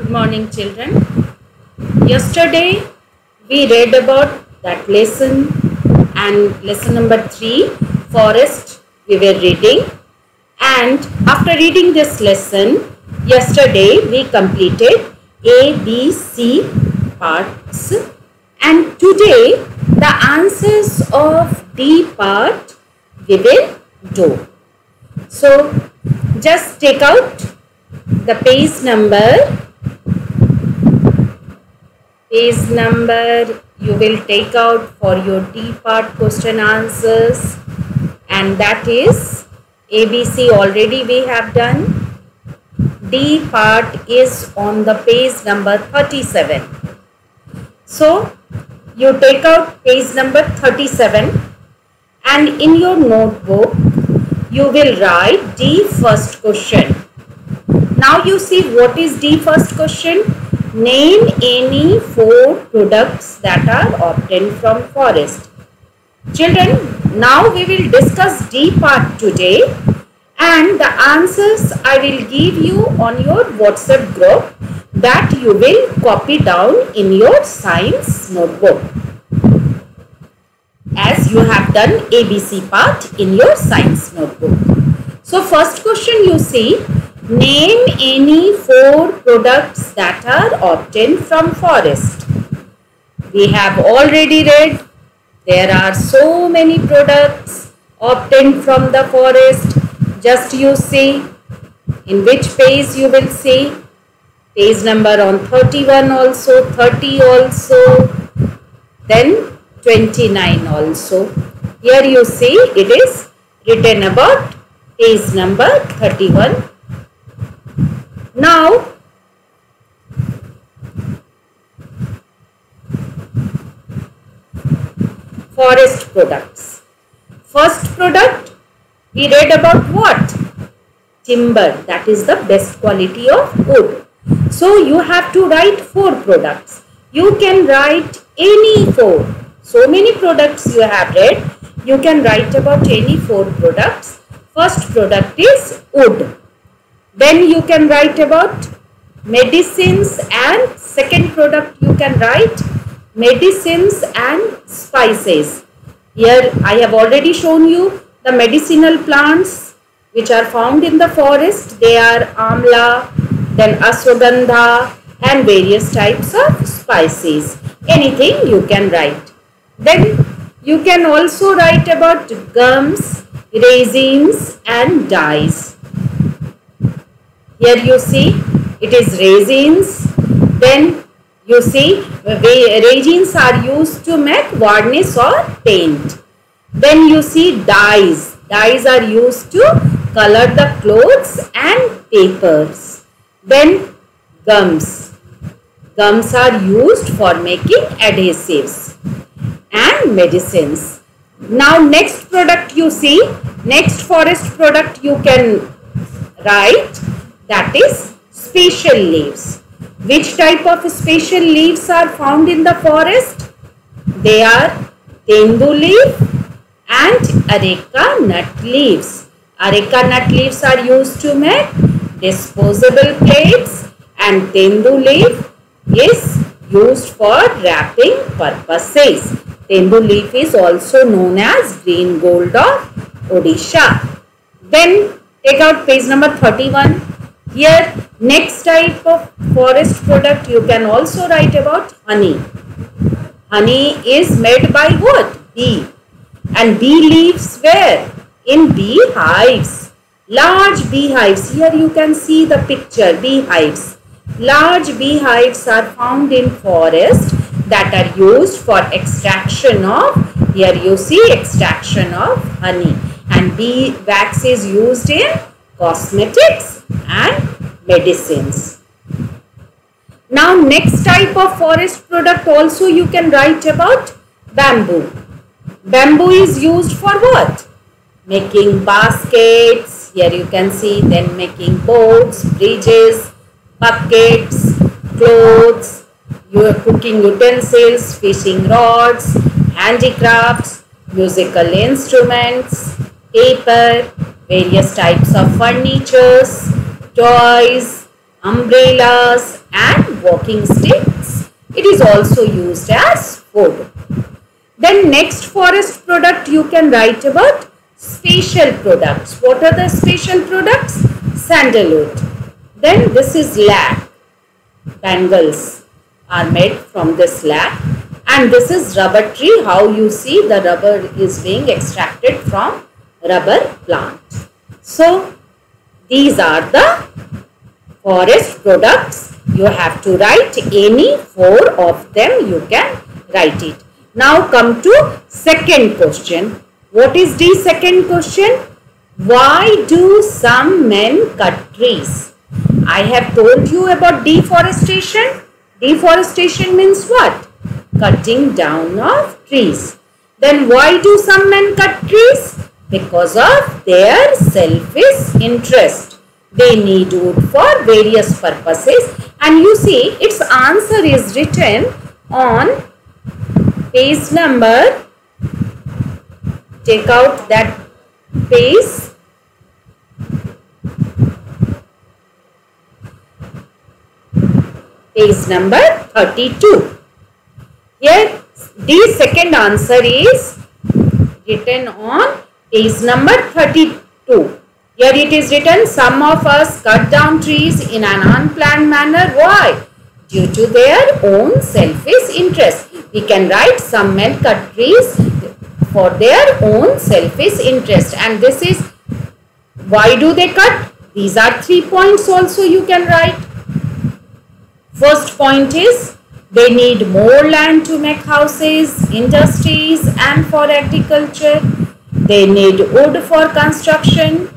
Good morning, children. Yesterday we read about that lesson, and lesson number 3, forest, we were reading. And after reading this lesson, yesterday we completed A, B, C parts, and today the answers of D part we will do. So just take out the page number you will take out for your D part question answers, and that is ABC already we have done. D part is on the page number 37. So you take out page number 37 and in your notebook you will write D first question. Now you see what is D first question. Name any 4 products that are obtained from forest. Children, now we will discuss D part today, and the answers I will give you on your WhatsApp group that you will copy down in your science notebook, as you have done ABC part in your science notebook. So first question you see, name any 4 products that are obtained from forest. We have already read there are so many products obtained from the forest. Just you see in which page you will see. Page number on 31 also, 30 also, then 29 also. Here you see it is written about page number 31. Now, forest products. First product, we read about what? Timber, that is the best quality of wood. So, you have to write 4 products. You can write any 4. So many products you have read, you can write about any 4 products. First product is wood. Then you can write about medicines, and second product you can write medicines and spices. Here I have already shown you the medicinal plants which are found in the forest. They are amla, then ashwagandha, and various types of spices. Anything you can write. Then you can also write about gums, resins, and dyes. Here you see it is resins. Then you see resins are used to make varnish or paint. Then you see dyes. Dyes are used to color the clothes and papers. Then gums. Gums are used for making adhesives. And medicines. Now next product you see, next forest product you can write, that is special leaves. Which type of special leaves are found in the forest? They are tendu leaf and areca nut leaves. Areca nut leaves are used to make disposable plates, and tendu leaf is used for wrapping purposes. Tendu leaf is also known as green gold of Odisha. Then take out page number 31. Here next type of forest product you can also write about honey. Honey is made by what? Bee. And bee lives where? In bee hives. Large bee hives. Here you can see the picture, bee hives. Large bee hives are found in forest that are used for extraction of, here you see extraction of honey, and bee wax is used in cosmetics and medicines. Now next type of forest product also you can write about bamboo. Bamboo is used for what? Making baskets, here you can see, then making boats, bridges, buckets, clothes, your cooking utensils, fishing rods, handicrafts, musical instruments, paper, various types of furnitures, toys, umbrellas and walking sticks. It is also used as food. Then next forest product you can write about special products. What are the special products? Sandalwood. Then this is lac. Bangles are made from this lac. And this is rubber tree. How you see the rubber is being extracted from rubber plant. So these are the forest products. You have to write any 4 of them. You can write it. Now come to second question. What is the second question? Why do some men cut trees? I have told you about deforestation. Deforestation means what? Cutting down of trees. Then why do some men cut trees? Because of their selfish interest. They need wood for various purposes. And you see its answer is written on page number. Take out that page. Page number 32. Here the second answer is written on page number 32. Here it is written, some of us cut down trees in an unplanned manner. Why? Due to their own selfish interest. We can write some men cut trees for their own selfish interest. And this is, why do they cut? These are 3 points also you can write. First point is, they need more land to make houses, industries and for agriculture. They need wood for construction.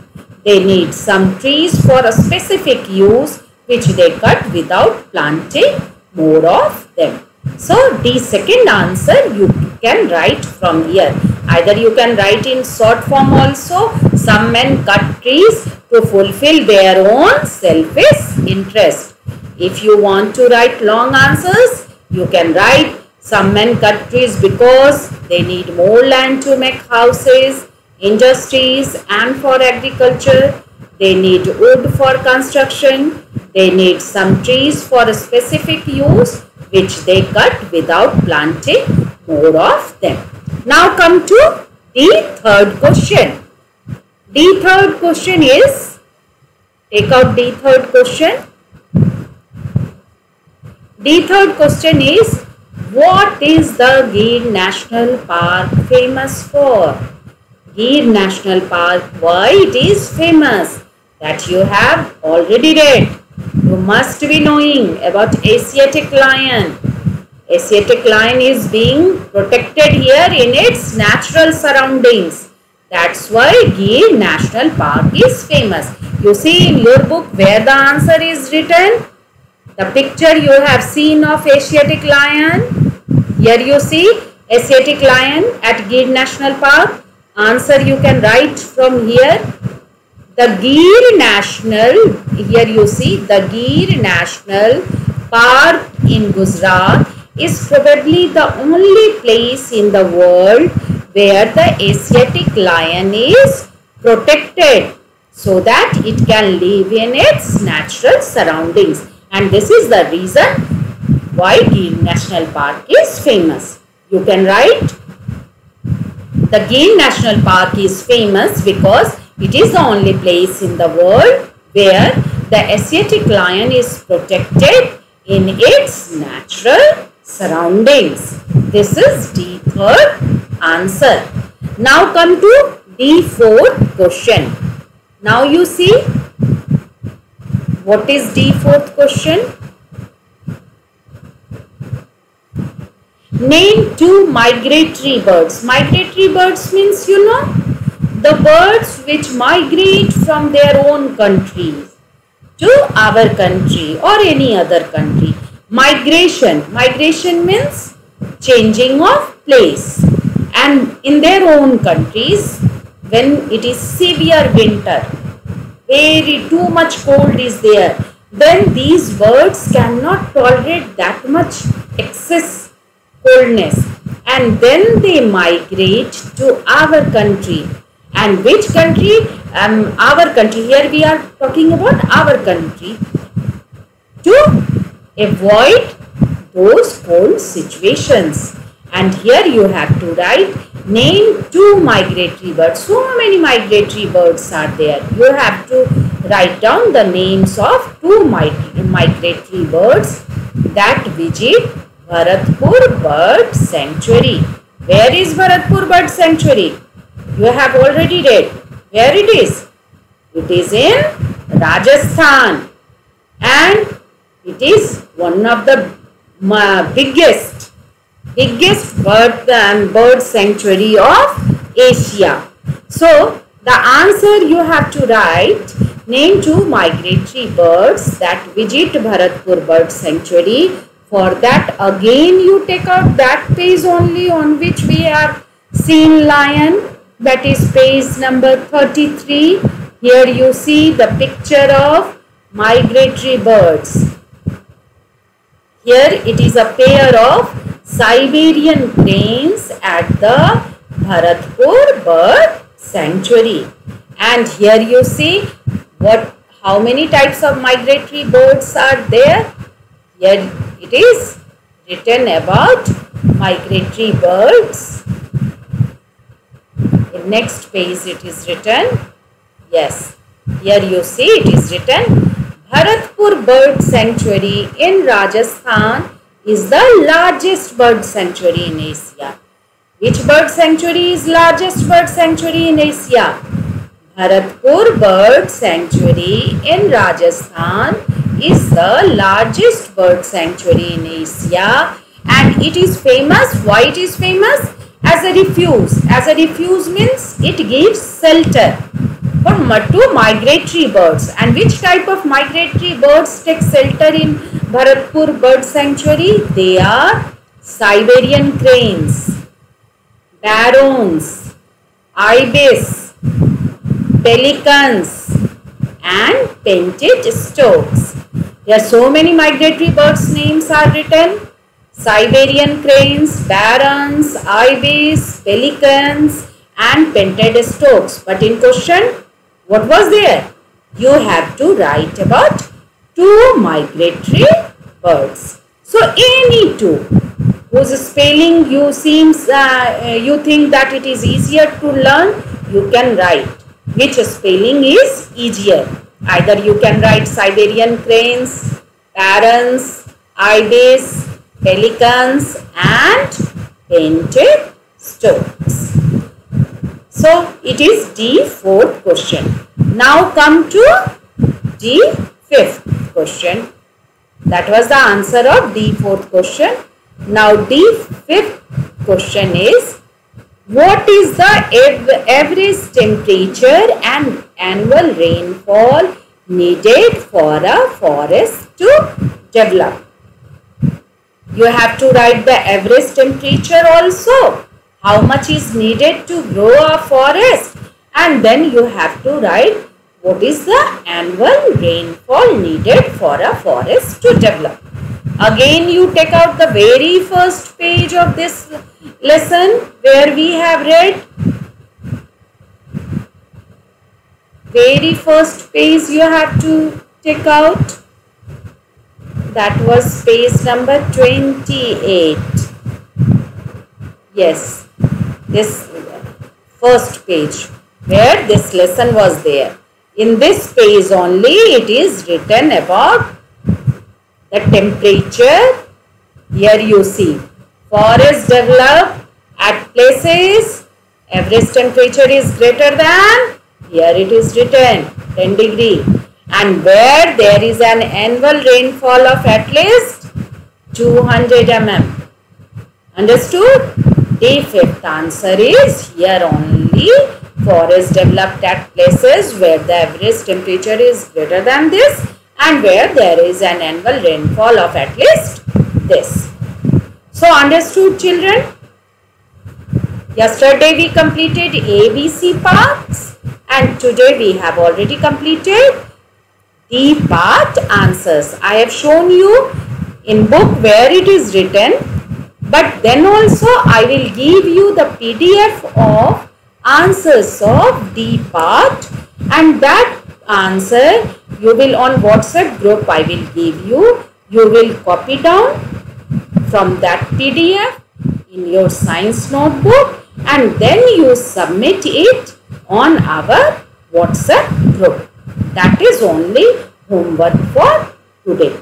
They need some trees for a specific use which they cut without planting more of them. So, the second answer you can write from here. Either you can write in short form also, some men cut trees to fulfill their own selfish interest. If you want to write long answers, you can write some men cut trees because they need more land to make houses, industries and for agriculture. They need wood for construction. They need some trees for a specific use which they cut without planting more of them. Now come to the third question. The third question is, take out the third question. The third question is, what is the Gir National Park famous for? Gir National Park, why it is famous? That you have already read. You must be knowing about Asiatic lion. Asiatic lion is being protected here in its natural surroundings. That's why Gir National Park is famous. You see in your book where the answer is written. The picture you have seen of Asiatic lion. Here you see Asiatic lion at Gir National Park. Answer you can write from here. The Gir National, here you see the Gir National Park in Gujarat is probably the only place in the world where the Asiatic lion is protected so that it can live in its natural surroundings. And this is the reason why Gir National Park is famous. You can write, the Gir National Park is famous because it is the only place in the world where the Asiatic lion is protected in its natural surroundings. This is the third answer. Now come to the fourth question. Now you see, what is the fourth question? Name 2 migratory birds. Migratory birds means, you know, the birds which migrate from their own countries to our country or any other country. Migration. Migration means changing of place. And in their own countries, when it is severe winter, very too much cold is there, then these birds cannot tolerate that much excess coldness, and then they migrate to our country. And which country? Our country. Here we are talking about our country. to avoid those cold situations. And here you have to write name 2 migratory birds. So many migratory birds are there. You have to write down the names of 2 migratory birds that visit Bharatpur Bird Sanctuary. Where is Bharatpur Bird Sanctuary? You have already read. Where it is? It is in Rajasthan, and it is one of the biggest bird sanctuary of Asia. So the answer you have to write name 2 migratory birds that visit Bharatpur Bird Sanctuary. For that again you take out that page only on which we have seen lion, that is page number 33. Here you see the picture of migratory birds. Here it is a pair of Siberian cranes at the Bharatpur Bird Sanctuary. And here you see how many types of migratory birds are there. Here it is written about migratory birds. In next page it is written, yes, here you see it is written Bharatpur Bird Sanctuary in Rajasthan is the largest bird sanctuary in Asia. Which bird sanctuary is largest bird sanctuary in Asia? Bharatpur Bird Sanctuary in Rajasthan is the largest bird sanctuary in Asia, and it is famous. Why it is famous? As a refuge. As a refuge means it gives shelter for to migratory birds. And which type of migratory birds take shelter in Bharatpur Bird Sanctuary? They are Siberian cranes, barons, ibis, pelicans and painted storks. There are so many migratory birds names are written. Siberian cranes, barons, ibis, pelicans and painted storks. But in question, what was there? You have to write about 2 migratory birds. So any 2 whose spelling you think that it is easier to learn, you can write which spelling is easier. Either you can write Siberian cranes, barons, ibis, pelicans and painted storks. So it is D 4th question. Now come to D 5th question. That was the answer of D 4th question. Now D 5th question is, what is the average temperature and annual rainfall needed for a forest to develop? You have to write the average temperature also. How much is needed to grow a forest? And then you have to write what is the annual rainfall needed for a forest to develop. Again you take out the very first page of this lesson where we have read. Very first page you have to take out. That was page number 28. Yes, this first page where this lesson was there. In this page only it is written about the temperature. Here you see forests develop at places average temperature is greater than, here it is written 10 degree, and where there is an annual rainfall of at least 200 mm. Understood? The 5th answer is here only. Forests developed at places where the average temperature is greater than this and where there is an annual rainfall of at least this. So understood children? Yesterday we completed ABC parts and today we have already completed D part answers. I have shown you in book where it is written, but then also I will give you the PDF of answers of D part, and that answer you will on WhatsApp group I will give you. You will copy down from that PDF in your science notebook and then you submit it on our WhatsApp group. That is only homework for today.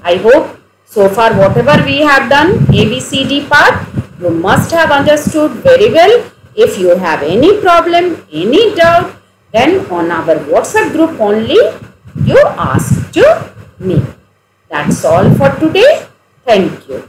I hope so far whatever we have done ABCD part you must have understood very well. If you have any problem, any doubt, then on our WhatsApp group only you ask to me. That's all for today. Thank you.